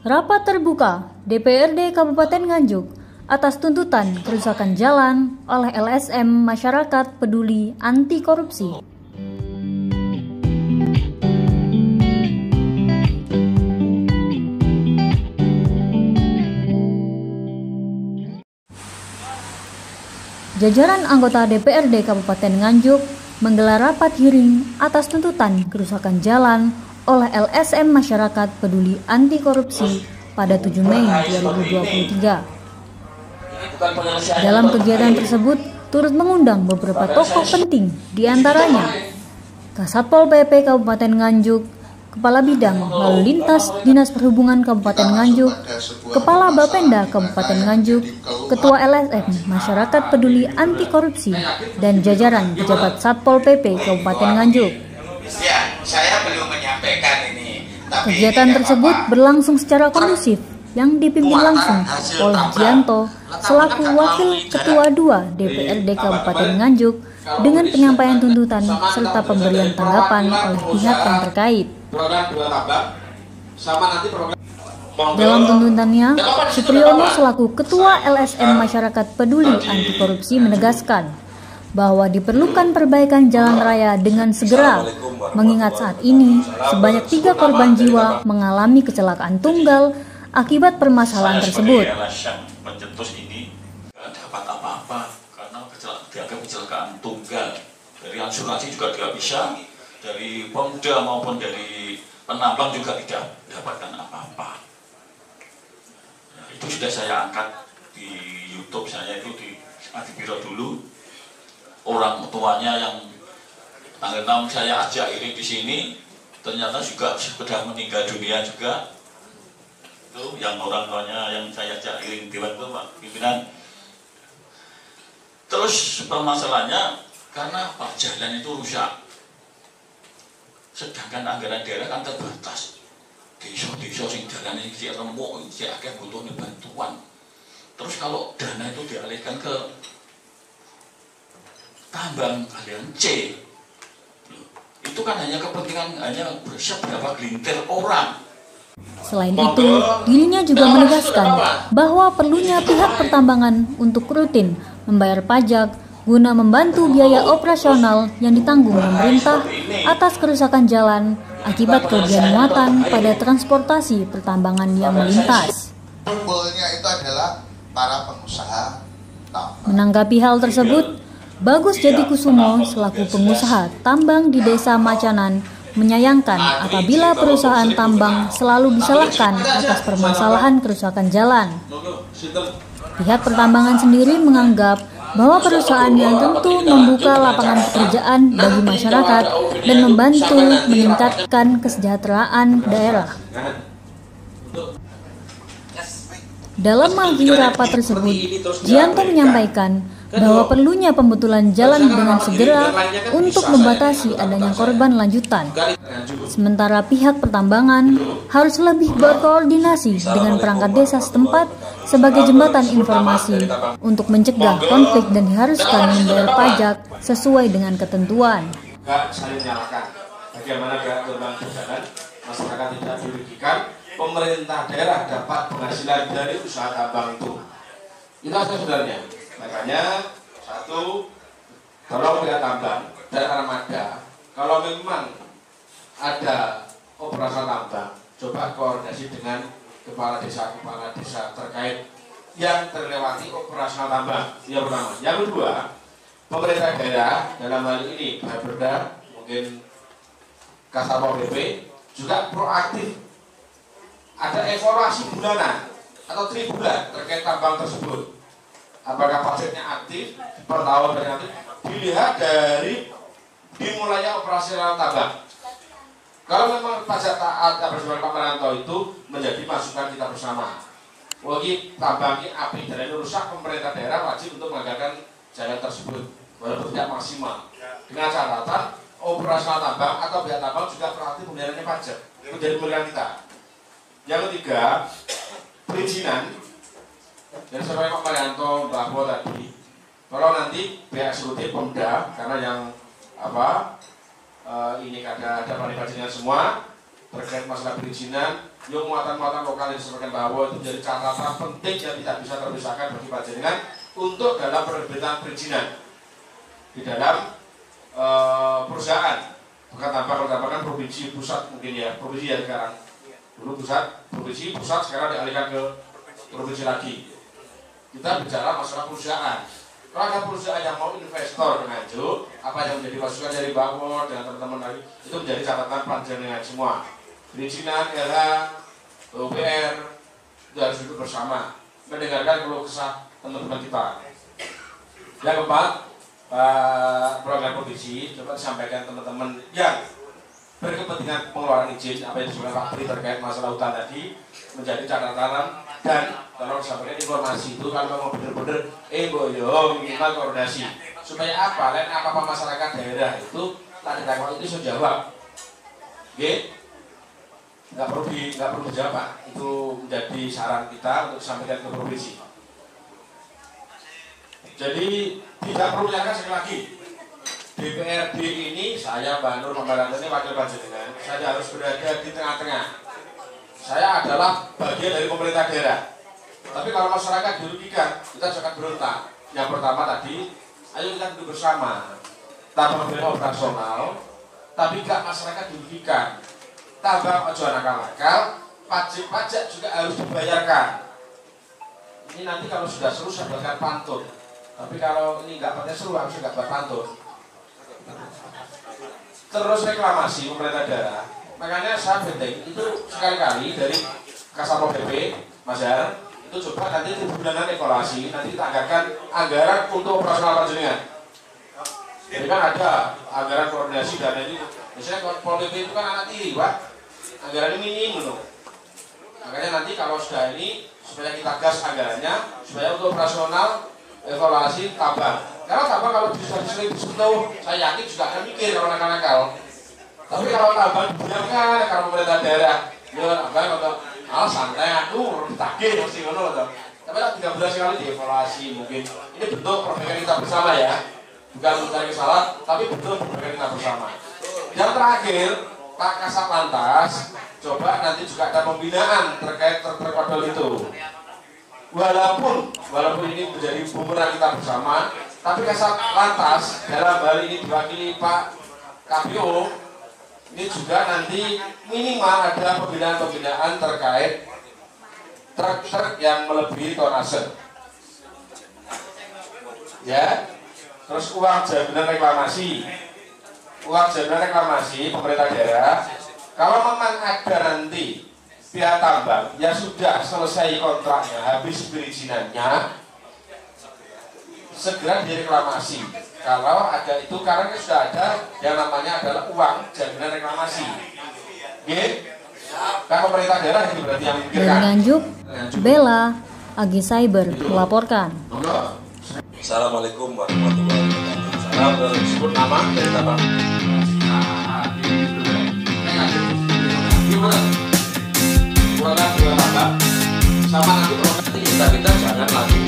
Rapat terbuka DPRD Kabupaten Nganjuk atas tuntutan kerusakan jalan oleh LSM Masyarakat Peduli Anti Korupsi. Jajaran anggota DPRD Kabupaten Nganjuk menggelar rapat hearing atas tuntutan kerusakan jalan oleh LSM Masyarakat Peduli Anti Korupsi pada 7 Mei 2023. Dalam kegiatan tersebut turut mengundang beberapa tokoh penting, diantaranya Kasatpol PP Kabupaten Nganjuk, Kepala Bidang Lalu Lintas Dinas Perhubungan Kabupaten Nganjuk, Kepala Bapenda Kabupaten Nganjuk, Ketua LSM Masyarakat Peduli Anti Korupsi, dan jajaran pejabat Satpol PP Kabupaten Nganjuk. Ya, saya belum menyampaikan ini. Kegiatan tersebut berlangsung secara kondusif yang dipimpin langsung oleh Gianto selaku Wakil Ketua 2 DPRD Kabupaten Nganjuk dengan penyampaian tuntutan serta pemberian tanggapan oleh pihak yang terkait. Dalam tuntutannya, Supriyono selaku Ketua LSM Masyarakat Peduli Anti Korupsi menegaskan bahwa diperlukan perbaikan jalan raya dengan segera, mengingat saat ini sebanyak 3 korban jiwa mengalami kecelakaan tunggal akibat permasalahan tersebut. Pencetus ini tidak dapat apa-apa karena dianggap kecelakaan tunggal. Dari asuransi juga tidak bisa, dari Pemda maupun dari penambang juga tidak mendapatkan apa-apa. Nah, itu sudah saya angkat di YouTube saya, itu di Adibiro dulu. Orang tuanya yang tanggal 6 saya ajak iring di sini, ternyata juga sudah meninggal dunia juga. Itu yang orang tuanya yang saya ajak iring dewan itu Pak Pimpinan. Terus permasalahannya karena Pak jalan itu rusak, sedangkan anggaran daerah kan terbatas. Desa-desa sing jalan ini dia remuk, dia akan butuh bantuan. Terus kalau dana itu dialihkan ke tambang aliran C, itu kan hanya kepentingan hanya berapa gelintir orang. Selain itu, dirinya juga menegaskan bahwa perlunya pihak pertambangan untuk rutin membayar pajak guna membantu biaya operasional yang ditanggung pemerintah atas kerusakan jalan akibat kelebihan muatan pada transportasi pertambangan yang melintas. Itu adalah para pengusaha tambang. Menanggapi hal tersebut, Bagus Jatikusumo selaku pengusaha tambang di Desa Macanan menyayangkan apabila perusahaan tambang selalu disalahkan atas permasalahan kerusakan jalan. Pihak pertambangan sendiri menganggap bahwa perusahaan yang tentu membuka lapangan pekerjaan bagi masyarakat dan membantu meningkatkan kesejahteraan daerah. Dalam mengakhiri rapat tersebut, Gianto menyampaikan bahwa perlunya pembetulan jalan dengan segera untuk membatasi adanya korban lanjutan. Sementara pihak pertambangan harus lebih berkoordinasi dengan perangkat desa setempat sebagai jembatan informasi untuk mencegah konflik dan diharuskan membayar pajak sesuai dengan ketentuan. Saling menyalahkan bagaimana ketentuan berjalan, masyarakat tidak dirugikan, pemerintah daerah dapat penghasilan dari usaha tambang itu. Itu aja sebenarnya. Makanya satu, tolong pihak tambang dan armada, kalau memang ada operasional tambang, coba koordinasi dengan kepala desa terkait yang terlewati operasional tambang. Yang pertama. Yang kedua, pemerintah daerah dalam hal ini Bapeda, mungkin Kasatpol PP juga proaktif. Ada evaluasi bulanan atau tribulan terkait tambang tersebut. Apakah pajaknya aktif per tahun dan aktif, dilihat dari dimulainya operasional tambang. Kalau memang pajak taat bersama Pak Maranto itu menjadi masukan kita bersama. Bagi tambangnya api dan ini rusak, pemerintah daerah wajib untuk menganggarkan jalan tersebut walaupun tidak maksimal. Dengan catatan operasional tambang atau pihak tambang juga proaktif membayarnya pajak. Itu jadi pilihan kita. Yang ketiga, perizinan. Dan sampai Pak Marianto bahwa tadi kalau nanti pihak eksekutif Pemda, karena yang ini ada panitianya semua terkait masalah perizinan, yang muatan-muatan lokal yang disampaikan bahwa itu menjadi catatan penting yang tidak bisa terpisahkan bagi panjenengan untuk dalam penerbitan perizinan di dalam perusahaan. Bukan tanpa kalau tambahkan provinsi pusat mungkin ya, provinsi ya sekarang. Dulu pusat, provinsi pusat, sekarang dialihkan ke provinsi lagi. Kita bicara masalah perusahaan. Kalau ada perusahaan yang mau investor dengan Nganjuk, apa yang menjadi masukan dari Mbak Wor dan teman-teman lagi, itu menjadi catatan panjenengan semua. Perizinan, LH, UPR, itu harus duduk bersama, mendengarkan keluh kesah teman-teman kita. Yang keempat, Pak Program Provinsi, coba disampaikan teman-teman yang berkepentingan pengeluaran izin, apa yang disebutkan Pak Pri terkait masalah hutan tadi, menjadi catatan. Dan tolong sampaikan informasi itu kalau mau bener-bener boyo minimal koordinasi supaya apa? Lain apa masyarakat daerah itu tadi takut itu sudah jawab. Oke? Nggak perlu dijawab Pak. Itu menjadi saran kita untuk disampaikan ke provinsi. Jadi tidak perlu menyangka sekali lagi DPRD ini saya Mbak Nur Pembarangan ini wakil panjenengan, saya harus berada di tengah-tengah. Saya adalah bagian dari pemerintah daerah. Tapi kalau masyarakat dirugikan, kita jangan berontak. Yang pertama tadi, ayo kita duduk bersama. Tambah biaya operasional, tapi gak masyarakat dirugikan. Tambah ojo nakal-nakal, pajak juga harus dibayarkan. Ini nanti kalau sudah seru saya buatkan pantun. Tapi kalau ini nggak pakai seru, harus nggak buat pantun. Terus reklamasi pemerintah daerah. Makanya saya penting itu sekali-kali dari Kasatpol PP, Mas Har, itu coba nanti 7 bulanan evaluasi, nanti kita anggaran untuk operasional panjenengan. Jadi kan ada anggaran koordinasi dana itu, misalnya Pol PP itu kan anak tiri, Pak, anggaran ini minim loh. Makanya nanti kalau sudah ini, supaya kita gas anggarannya, supaya untuk operasional evaluasi tambah. Karena tambah kalau bisa disentuh, saya yakin juga akan mikir kalau nakal-nakal. Tapi kalau tambah dibiarkan, kalau pemerintah daerah, ya apa santai aku ditagih mesti ngono loh. Tapi kalau 13 kali dievaluasi mungkin ini bentuk perbaikan kita bersama ya, bukan mencari kesalahan, tapi bentuk perbaikan kita bersama. Yang terakhir, Pak Kasat Lantas, coba nanti juga ada pembinaan terkait terkodol itu. Walaupun ini menjadi bumerang kita bersama, tapi Kasat Lantas dalam hal ini diwakili Pak KPO. Ini juga nanti minimal ada pembinaan terkait truk-truk yang melebihi tonase. Ya, terus uang jaminan reklamasi pemerintah daerah. Kalau memang ada nanti pihak tambang yang sudah selesai kontraknya, habis perizinannya, segera direklamasi. Kalau ada itu, karena sudah ada yang namanya adalah uang jaminan reklamasi. Oke? Kan pemerintah daerah itu berarti yang Dari Nganjuk, Bella, Agi Cyber melaporkan. Assalamualaikum warahmatullahi wabarakatuh. Salam sebut nama dari Tabang. sama nanti kita jangan lagi